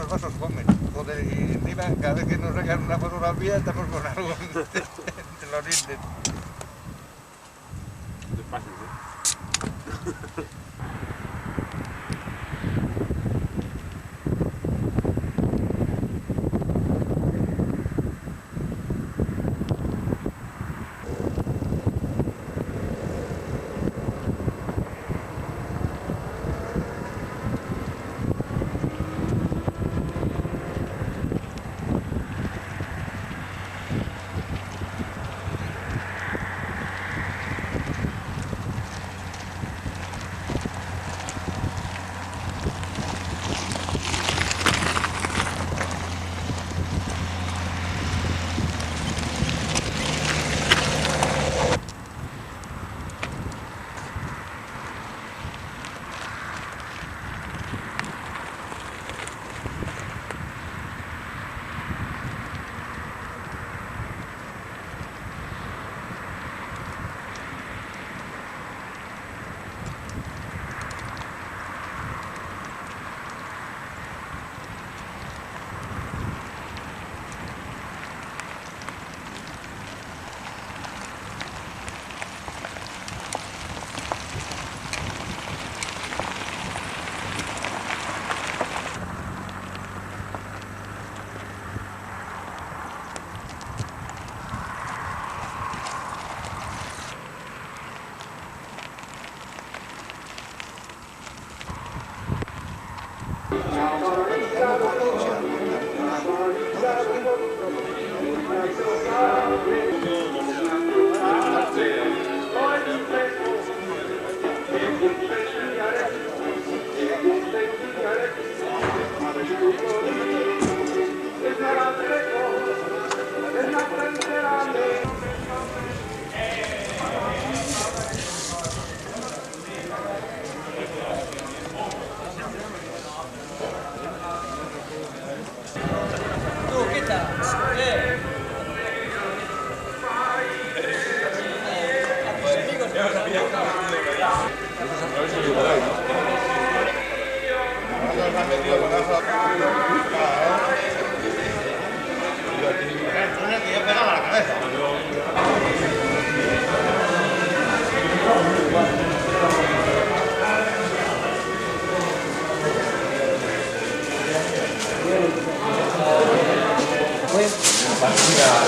vasos comen. Joder, y encima cada vez que nos sacan una fotografía estamos con algo entre los dientes. Despacio, ¿sí?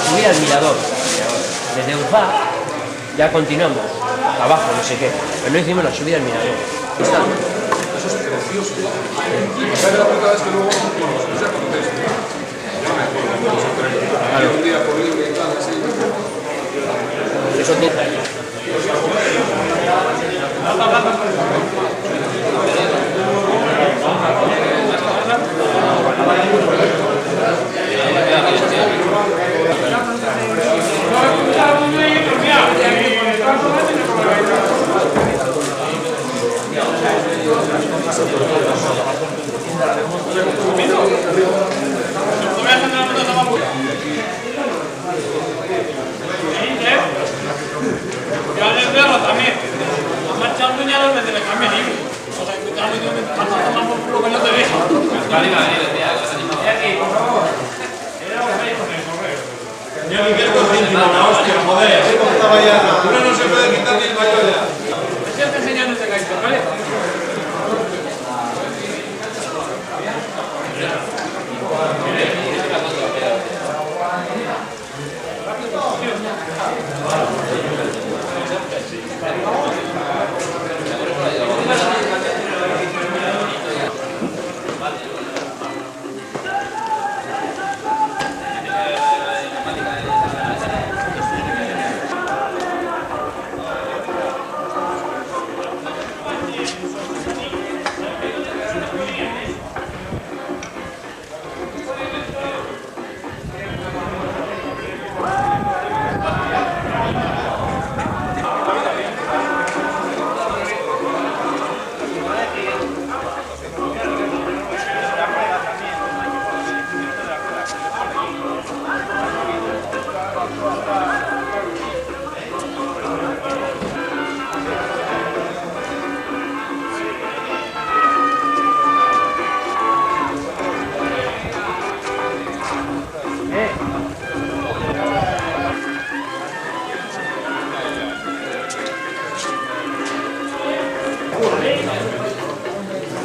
Subir al mirador. Desde Urfá ya continuamos. Abajo, no sé qué. Pero no hicimos la subida al mirador. Está. Eso es precioso. La puta es que luego ya conocéis. Claro. Un día por libre y tal, así. Eso tiene. Uno no se puede quitar ni el baño de la. Es el señor no te caes, ¿vale?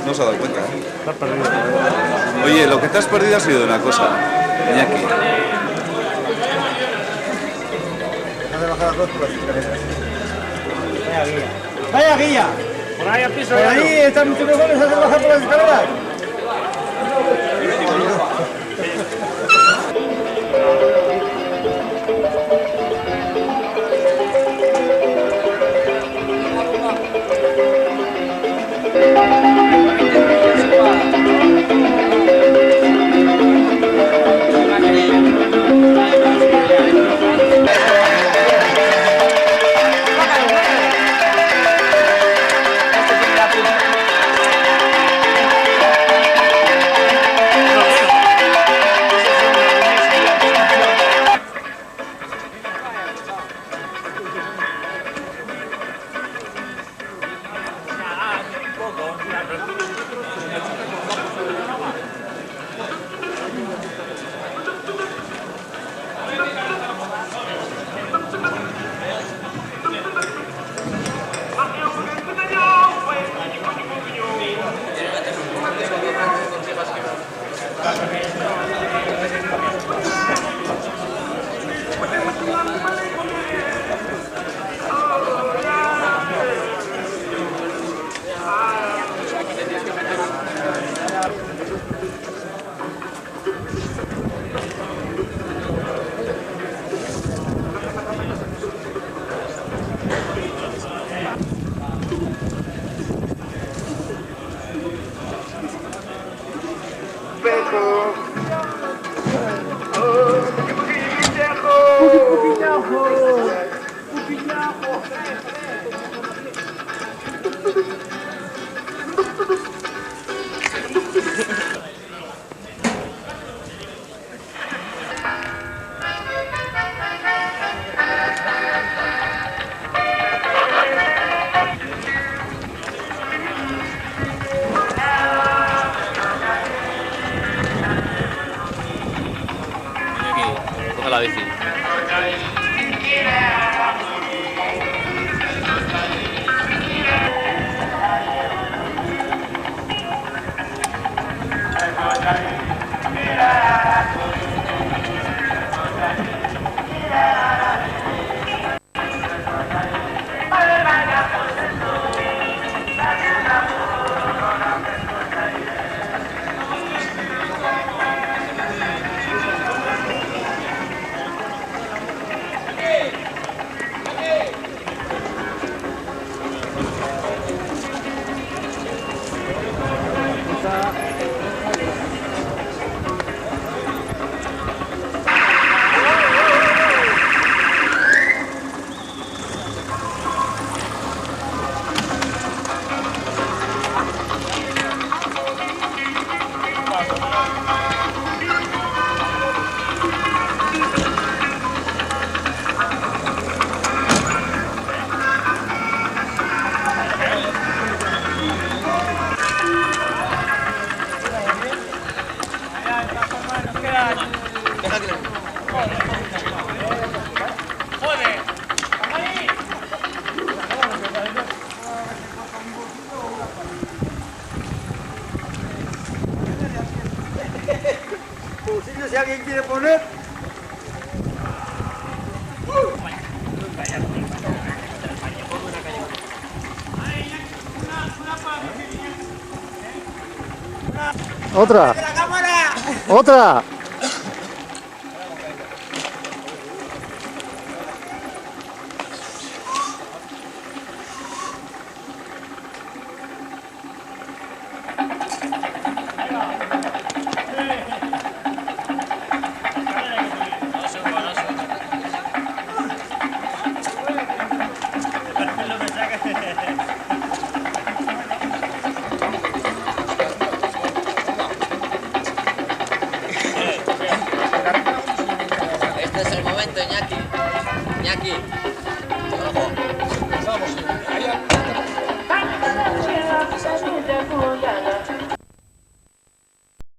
No se ha dado cuenta, ¿eh? Oye, lo que te has perdido ha sido una cosa, Iñaki. Déjame bajar las dos por las escaleras. ¡Vaya guía! Por ahí al piso. Por ahí están muchos mejores a bajar por las escaleras. Coge la bici. Si alguien quiere poner. Otra. Otra.